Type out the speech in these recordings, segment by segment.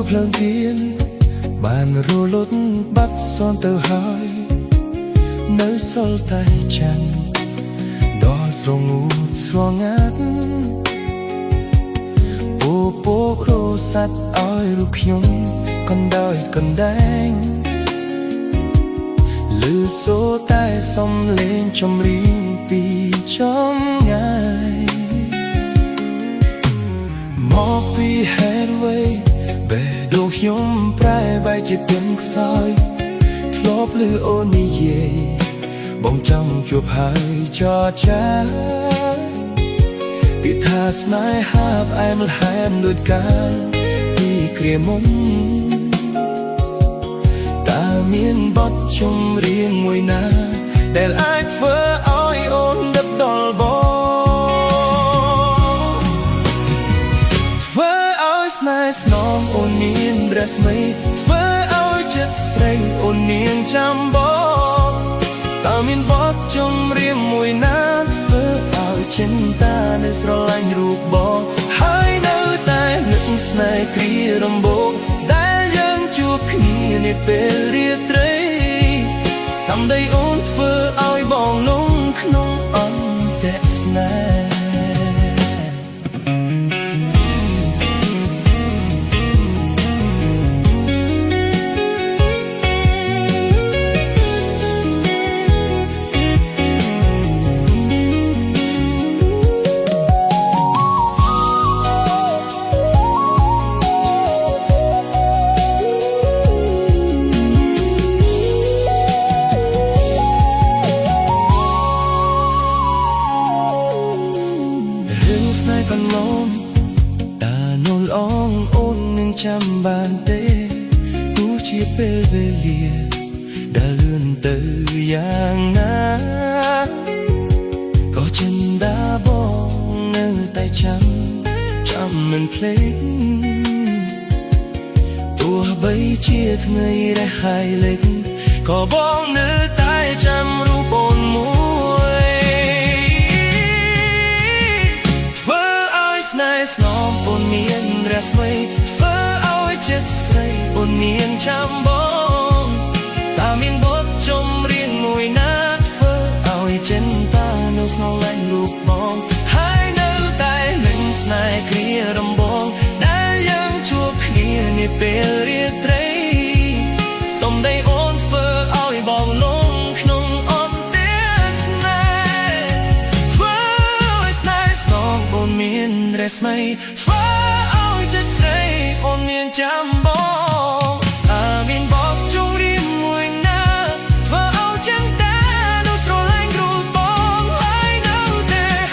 ភ្លើងទៀនបានរលត់បាត់សនទៅហើយនៅសល់តែច័ន្ទដ៏ស្រងូតស្រងាត់ពពករសាត់ឲ្យរូបខ្ញុំកណ្ដោយកណ្ដែងលឺសូរតែសំឡេងចម្រៀងពីចំងាយមកពីហេតុអ្វីបេះដូងខ្ញុំប្រែបែកជាទន់ខ្សោយធ្លាប់ឮអូននិយាយបងចង់ជួបហើយចរចាពីថាស្នេហាផ្អែមល្ហែមដូចកាលពីគ្រាមុនតើមានបទចម្រៀងមួយណាដែលអាចធ្វើឲ្យអូនដិតដល់បងស្នេហ៍ស្នងអូនមានរស្មីធ្វើឲ្យចិត្តស្រីអូននាងចាំបងតើមានបទចម្រៀងមួយណាធ្វើឲ្យចិន្តានៅស្រឡាញ់រូបបងហើយនៅតែនឹកស្នេហ៍គ្រាដំបូងដែលយើងជួបគ្នានាពេលរាត្រីសម្ដីអូនធ្វើឲ្យបងលងក្នុងអន្តរស្នេហ៍កន្លងតើនោះអងអូននឹងចាំបានទេទោះជាពេលវេលាដែលលឿនទៅយ៉ាងណាក៏ចិន្តាបងនៅតែចាំមិនភ្លេចទោះបីជាថ្ងៃរះហើយលេចក៏បងនៅតែចាំរូបអូនមួយស្នងអូនមានរស្មីធ្វើឲ្យចិត្តស្រីអូនមានចាំបងតើមានបទចម្រៀងមួយណាធ្វើឲ្យចិន្តានៅស្រឡាញ់រូបបងហើយនៅតែនឹងស្នេហ៍គ្រាដំបូងដែលយើងជួបគ្នានាពេលរាត្រីសម្ដីអូនធ្វើឲ្យបងលងក្នុងអន្តរស្នេហ៍ធ្វើឲ្យស្នេហ៍ស្នងអូនមានរស្មីធ្វើឲ្យចិត្តស្រីអូនមានចាំបងមានបទចម្រៀងមួយណាធ្វើឲ្យចឹងតែនៅស្រឡាញ់រូបបងហើយនៅតែ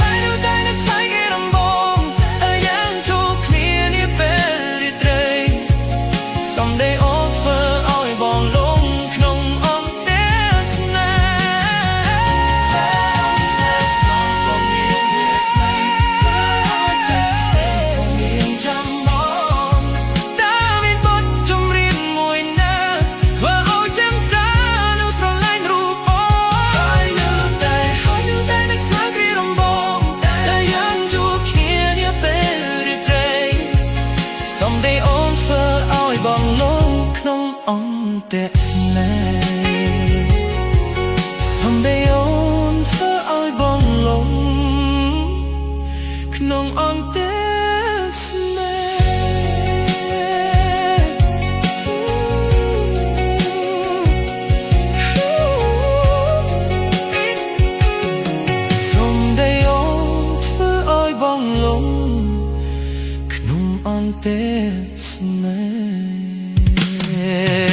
នឹកស្អែកឯដំបងយ៉ាងជួបគ្នានាពេលរាត្រីសម្ដីអូនធ្វើឲ្យបងលងក្នុងអន្តរស្នេហ៍អូនមានរស្មីធ្វើឲ្យចិត្តស្រីអូនមានចាំបងតើមានបទចម្រៀងមួយណាធ្វើឲ្យចឹងតែនៅស្រឡាញ់រូបបងហើយនៅតែនឹកស្នេហ៍គ្រាដំបូងដែលយើងជួបគ្នានាពេលរាត្រីសម្ដីអូនធ្វើឲ្យបងលងក្នុងអន្តរស្នេហ៍សម្ដីអូនធ្វើឲ្យបងលងក្នុងអន្តរស្នេហ៍សម្ដីអូនធ្វើឲ្យបងលងក្នុងអន្តរស្នេហ៍